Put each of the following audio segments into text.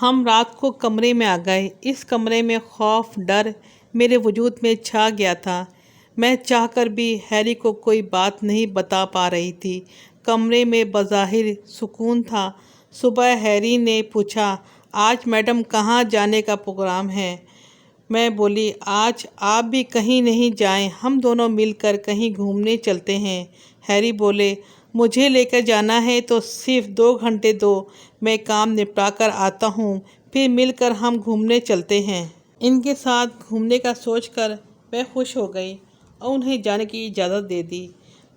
ہم رات کو کمرے میں آ گئے۔ اس کمرے میں خوف ڈر میرے وجود میں چھا گیا تھا۔ میں چاہ کر بھی ہیری کو کوئی بات نہیں بتا پا رہی تھی۔ کمرے میں بظاہر سکون تھا۔ صبح ہیری نے پوچھا، آج میڈم کہاں جانے کا پروگرام ہے؟ میں بولی، آج آپ بھی کہیں نہیں جائیں، ہم دونوں مل کر کہیں گھومنے چلتے ہیں۔ ہیری بولے، مجھے لے کر جانا ہے تو صرف 2 گھنٹے دو، میں کام نپٹا کر آتا ہوں، پھر مل کر ہم گھومنے چلتے ہیں۔ ان کے ساتھ گھومنے کا سوچ کر میں خوش ہو گئی اور انہیں جانے کی اجازت دے دی۔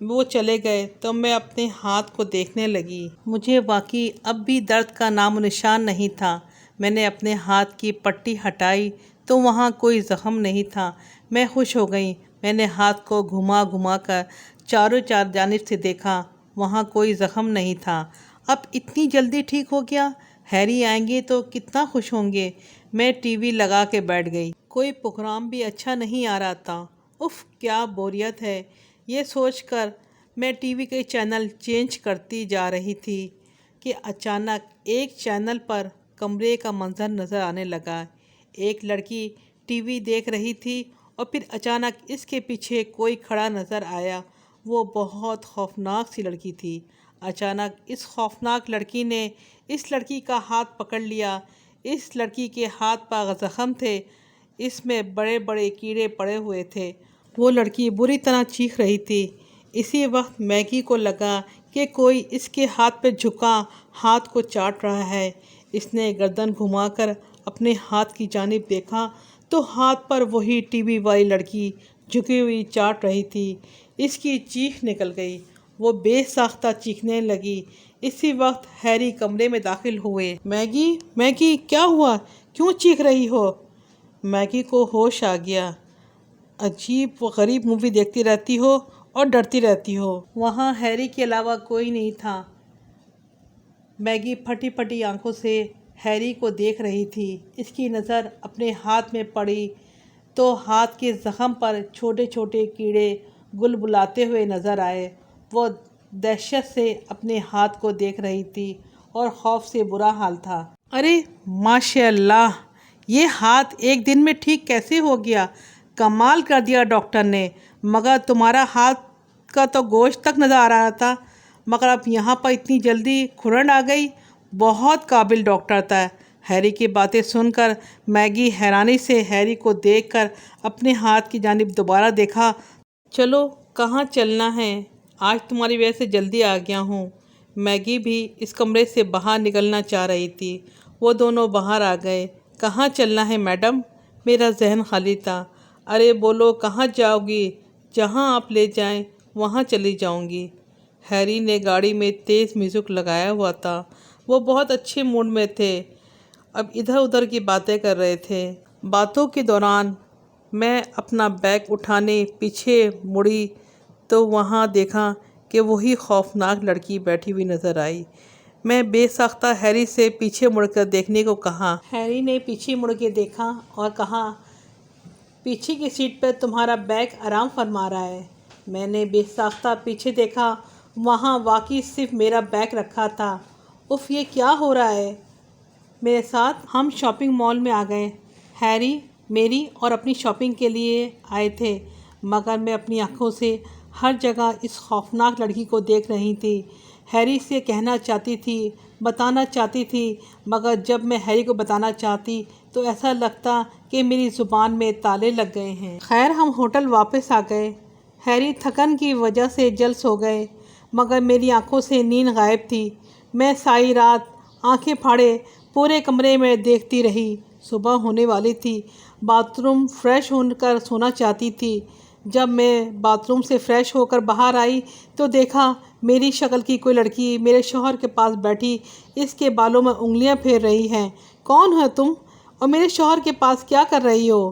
وہ چلے گئے تو میں اپنے ہاتھ کو دیکھنے لگی۔ مجھے واقعی اب بھی درد کا نام و نشان نہیں تھا۔ میں نے اپنے ہاتھ کی پٹی ہٹائی تو وہاں کوئی زخم نہیں تھا۔ میں خوش ہو گئی۔ میں نے ہاتھ کو گھما گھما کر چاروں جانب سے دیکھا، وہاں کوئی زخم نہیں تھا۔ اب اتنی جلدی ٹھیک ہو گیا؟ ہیری آئیں گے تو کتنا خوش ہوں گے۔ میں ٹی وی لگا کے بیٹھ گئی۔ کوئی پروگرام بھی اچھا نہیں آ رہا تھا۔ اف، کیا بوریت ہے! یہ سوچ کر میں ٹی وی کے چینل چینج کرتی جا رہی تھی کہ اچانک ایک چینل پر کمرے کا منظر نظر آنے لگا۔ ایک لڑکی ٹی وی دیکھ رہی تھی اور پھر اچانک اس کے پیچھے کوئی کھڑا نظر آیا۔ وہ بہت خوفناک سی لڑکی تھی۔ اچانک اس خوفناک لڑکی نے اس لڑکی کا ہاتھ پکڑ لیا۔ اس لڑکی کے ہاتھ پر زخم تھے، اس میں بڑے بڑے کیڑے پڑے ہوئے تھے۔ وہ لڑکی بری طرح چیخ رہی تھی۔ اسی وقت میگی کو لگا کہ کوئی اس کے ہاتھ پہ جھکا ہاتھ کو چاٹ رہا ہے۔ اس نے گردن گھما کر اپنے ہاتھ کی جانب دیکھا تو ہاتھ پر وہی ٹی وی والی لڑکی جھکی ہوئی چاٹ رہی تھی۔ اس کی چیخ نکل گئی۔ وہ بے ساختہ چیخنے لگی۔ اسی وقت ہیری کمرے میں داخل ہوئے۔ میگی، میگی، کیا ہوا؟ کیوں چیخ رہی ہو؟ میگی کو ہوش آ گیا۔ عجیب و غریب مووی دیکھتی رہتی ہو اور ڈرتی رہتی ہو۔ وہاں ہیری کے علاوہ کوئی نہیں تھا۔ میگی پھٹی پھٹی آنکھوں سے ہیری کو دیکھ رہی تھی۔ اس کی نظر اپنے ہاتھ میں پڑی تو ہاتھ کے زخم پر چھوٹے چھوٹے کیڑے بلبلاتے ہوئے نظر آئے۔ وہ دہشت سے اپنے ہاتھ کو دیکھ رہی تھی اور خوف سے برا حال تھا۔ ارے ماشاء اللہ! یہ ہاتھ ایک دن میں ٹھیک کیسے ہو گیا؟ کمال کر دیا ڈاکٹر نے۔ مگر تمہارا ہاتھ کا تو گوشت تک نظر آ رہا تھا، مگر اب یہاں پر اتنی جلدی کھرن آ گئی۔ بہت قابل ڈاکٹر تھا۔ ہیری کی باتیں سن کر میگی حیرانی سے ہیری کو دیکھ کر اپنے ہاتھ کی جانب دوبارہ دیکھا۔ چلو، کہاں چلنا ہے؟ آج تمہاری وجہ سے جلدی آ گیا ہوں۔ میگی بھی اس کمرے سے باہر نکلنا چاہ رہی تھی۔ وہ دونوں باہر آ گئے۔ کہاں چلنا ہے میڈم؟ میرا ذہن خالی تھا۔ ارے بولو، کہاں جاؤ گی؟ جہاں آپ لے جائیں وہاں چلی جاؤں گی۔ ہیری نے گاڑی میں تیز میوزک لگایا ہوا تھا۔ وہ بہت اچھے موڈ میں تھے، اب ادھر ادھر کی باتیں کر رہے تھے۔ باتوں کے دوران میں اپنا بیگ اٹھانے پیچھے مڑی تو وہاں دیکھا کہ وہی خوفناک لڑکی بیٹھی ہوئی نظر آئی۔ میں بے ساختہ ہیری سے پیچھے مڑ کر دیکھنے کو کہا۔ ہیری نے پیچھے مڑ کے دیکھا اور کہا، پیچھے کی سیٹ پر تمہارا بیگ آرام فرما رہا ہے۔ میں نے بے ساختہ پیچھے دیکھا، وہاں واقعی صرف میرا بیگ رکھا تھا۔ اف، یہ کیا ہو رہا ہے میرے ساتھ؟ ہم شاپنگ مال میں آ گئے۔ ہیری میری اور اپنی شاپنگ کے لیے آئے تھے، مگر میں اپنی آنکھوں سے ہر جگہ اس خوفناک لڑکی کو دیکھ رہی تھی۔ ہیری سے کہنا چاہتی تھی، بتانا چاہتی تھی، مگر جب میں ہیری کو بتانا چاہتی تو ایسا لگتا کہ میری زبان میں تالے لگ گئے ہیں۔ خیر، ہم ہوٹل واپس آ گئے۔ ہیری تھکن کی وجہ سے جلد سو گئے، مگر میری آنکھوں سے نیند غائب تھی۔ میں ساری رات آنکھیں پھاڑے پورے کمرے میں دیکھتی رہی۔ صبح ہونے والی تھی۔ باتھ روم فریش ہو کر سونا چاہتی تھی۔ جب میں باتھ روم سے فریش ہو کر باہر آئی تو دیکھا میری شکل کی کوئی لڑکی میرے شوہر کے پاس بیٹھی اس کے بالوں میں انگلیاں پھیر رہی ہے۔ کون ہو تم اور میرے شوہر کے پاس کیا کر رہی ہو؟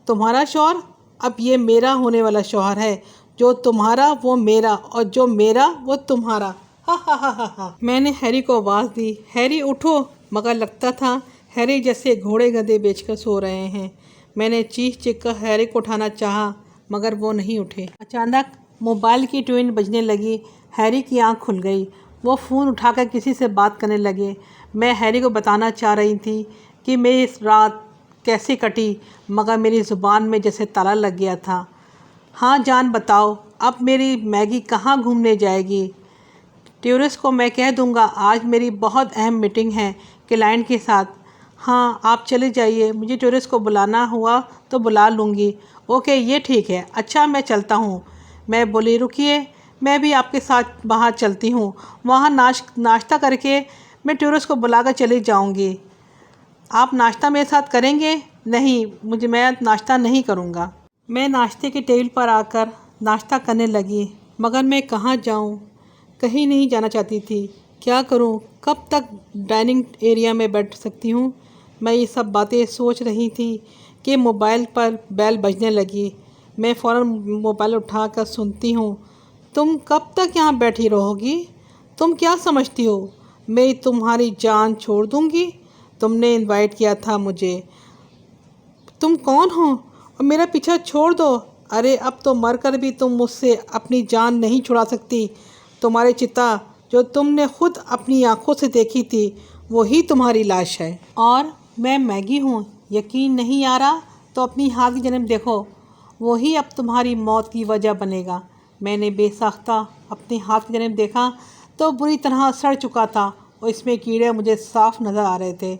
تمہارا شوہر؟ اب یہ میرا ہونے والا شوہر ہے۔ جو تمہارا وہ میرا، اور جو میرا وہ تمہارا۔ ہا ہا ہا ہا ہا۔ میں نے ہیری کو آواز دی، ہیری اٹھو، مگر لگتا تھا ہیری جیسے گھوڑے گدھے بیچ کر سو رہے ہیں۔ میں نے چیخ چیخ کر ہیری کو اٹھانا چاہا، مگر وہ نہیں اٹھے۔ اچانک موبائل کی ٹون بجنے لگی۔ ہیری کی آنکھ کھل گئی۔ وہ فون اٹھا کر کسی سے بات کرنے لگے۔ میں ہیری کو بتانا چاہ رہی تھی کہ میری اس رات کیسے کٹی، مگر میری زبان میں جیسے تالا لگ گیا تھا۔ ہاں جان بتاؤ، اب میری میگی کہاں گھومنے جائے گی؟ ٹیورس کو میں کہہ دوں گا آج میری بہت اہم میٹنگ ہے کلائنٹ کے ساتھ۔ ہاں آپ چلے جائیے، مجھے ٹیورس کو بلانا ہوا تو بلا لوں گی۔ اوکے یہ ٹھیک ہے، اچھا میں چلتا ہوں۔ میں بولی رکیے، میں بھی آپ کے ساتھ باہر چلتی ہوں، وہاں ناشتہ کر کے میں ٹیورس کو بلا کر چلی جاؤں گی۔ آپ ناشتہ میرے ساتھ کریں گے؟ نہیں، میں ناشتہ نہیں کروں گا۔ میں ناشتے کے ٹیبل پر آ کر ناشتہ کرنے لگی، مگر میں کہاں جاؤں؟ کہیں نہیں جانا چاہتی تھی۔ کیا کروں؟ کب تک ڈائننگ ایریا میں بیٹھ سکتی ہوں؟ میں یہ سب باتیں سوچ رہی تھی کہ موبائل پر بیل بجنے لگی۔ میں فوراً موبائل اٹھا کر سنتی ہوں۔ تم کب تک یہاں بیٹھی رہو گی؟ تم کیا سمجھتی ہو میں تمہاری جان چھوڑ دوں گی؟ تم نے انوائٹ کیا تھا مجھے۔ تم کون ہو اور میرا پیچھا چھوڑ دو؟ ارے اب تو مر کر بھی تم مجھ سے اپنی جان نہیں چھڑا سکتی۔ تمہاری چتا جو تم نے خود اپنی آنکھوں سے دیکھی تھی وہی تمہاری لاش ہے۔ اور میں میگی ہوں؟ یقین نہیں آ رہا تو اپنی ہاتھ کی جانب دیکھو، وہی اب تمہاری موت کی وجہ بنے گا۔ میں نے بے ساختہ اپنے ہاتھ کی جانب دیکھا تو بری طرح سڑ چکا تھا اور اس میں کیڑے مجھے صاف نظر آ رہے تھے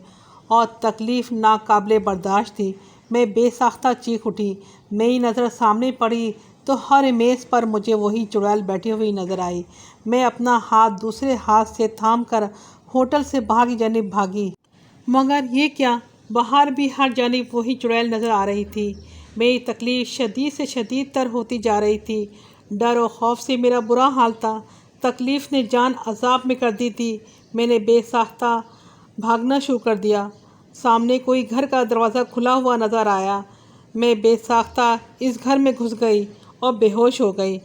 اور تکلیف ناقابل برداشت تھی۔ میں بے ساختہ چیخ اٹھی۔ میری نظر سامنے پڑی تو ہر میز پر مجھے وہی چڑیل بیٹھی ہوئی نظر آئی۔ میں اپنا ہاتھ دوسرے ہاتھ سے تھام کر ہوٹل سے باہر کی جانب بھاگی، مگر یہ کیا، باہر بھی ہر جانب وہی چڑیل نظر آ رہی تھی۔ میری تکلیف شدید سے شدید تر ہوتی جا رہی تھی۔ ڈر اور خوف سے میرا برا حال تھا۔ تکلیف نے جان عذاب میں کر دی تھی۔ میں نے بے ساختہ بھاگنا شروع کر دیا۔ سامنے کوئی گھر کا دروازہ کھلا ہوا نظر آیا۔ میں بے ساختہ اس گھر میں گھس گئی اور بے ہوش ہو گئی۔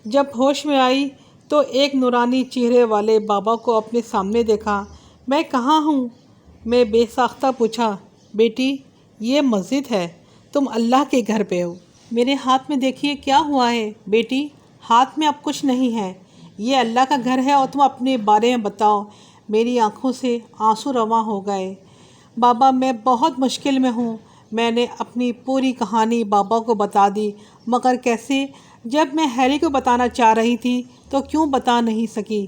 جب ہوش میں آئی تو ایک نورانی چہرے والے بابا کو اپنے سامنے دیکھا۔ میں کہاں ہوں؟ میں بے ساختہ پوچھا۔ بیٹی یہ مسجد ہے، تم اللہ کے گھر پہ ہو۔ میرے ہاتھ میں دیکھیے کیا ہوا ہے۔ بیٹی ہاتھ میں اب کچھ نہیں ہے، یہ اللہ کا گھر ہے اور تم اپنے بارے میں بتاؤ۔ میری آنکھوں سے آنسو رواں ہو گئے۔ بابا میں بہت مشکل میں ہوں۔ میں نے اپنی پوری کہانی بابا کو بتا دی، مگر کیسے؟ جب میں ہیری کو بتانا چاہ رہی تھی تو کیوں بتا نہیں سکی؟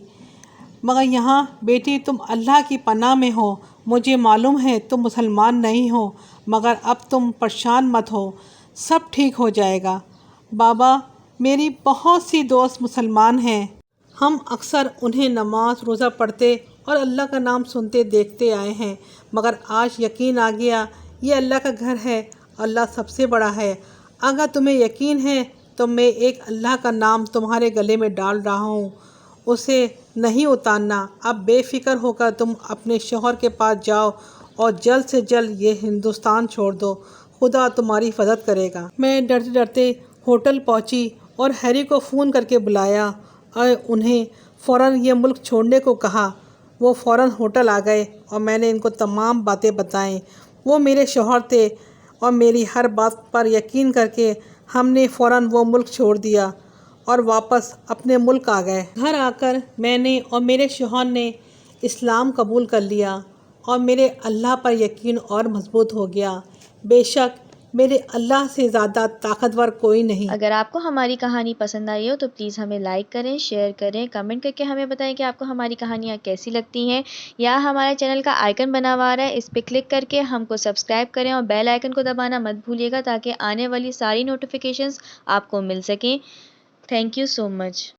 مگر یہاں بیٹی تم اللہ کی پناہ میں ہو۔ مجھے معلوم ہے تم مسلمان نہیں ہو، مگر اب تم پریشان مت ہو، سب ٹھیک ہو جائے گا۔ بابا میری بہت سی دوست مسلمان ہیں، ہم اکثر انہیں نماز روزہ پڑھتے اور اللہ کا نام سنتے دیکھتے آئے ہیں، مگر آج یقین آ گیا یہ اللہ کا گھر ہے، اللہ سب سے بڑا ہے۔ اگر تمہیں یقین ہے تو میں ایک اللہ کا نام تمہارے گلے میں ڈال رہا ہوں، اسے نہیں اتارنا۔ اب بے فکر ہو کر تم اپنے شوہر کے پاس جاؤ اور جلد سے جلد یہ ہندوستان چھوڑ دو، خدا تمہاری حفاظت کرے گا۔ میں ڈرتے ڈرتے ہوٹل پہنچی اور ہیری کو فون کر کے بلایا اور انہیں فوراً یہ ملک چھوڑنے کو کہا۔ وہ فوراً ہوٹل آ گئے اور میں نے ان کو تمام باتیں بتائیں۔ وہ میرے شوہر تھے اور میری ہر بات پر یقین کر کے ہم نے فوراً وہ ملک چھوڑ دیا اور واپس اپنے ملک آ گئے۔ گھر آ کر میں نے اور میرے شوہر نے اسلام قبول کر لیا اور میرے اللہ پر یقین اور مضبوط ہو گیا۔ بے شک میرے اللہ سے زیادہ طاقتور کوئی نہیں۔ اگر آپ کو ہماری کہانی پسند آئی ہو تو پلیز ہمیں لائک کریں، شیئر کریں، کمنٹ کر کے ہمیں بتائیں کہ آپ کو ہماری کہانیاں کیسی لگتی ہیں، یا ہمارے چینل کا آئیکن بنا ہوا ہے اس پہ کلک کر کے ہم کو سبسکرائب کریں اور بیل آئیکن کو دبانا مت بھولیے گا تاکہ آنے والی ساری نوٹیفیکیشنز آپ کو مل سکیں۔ Thank you so much.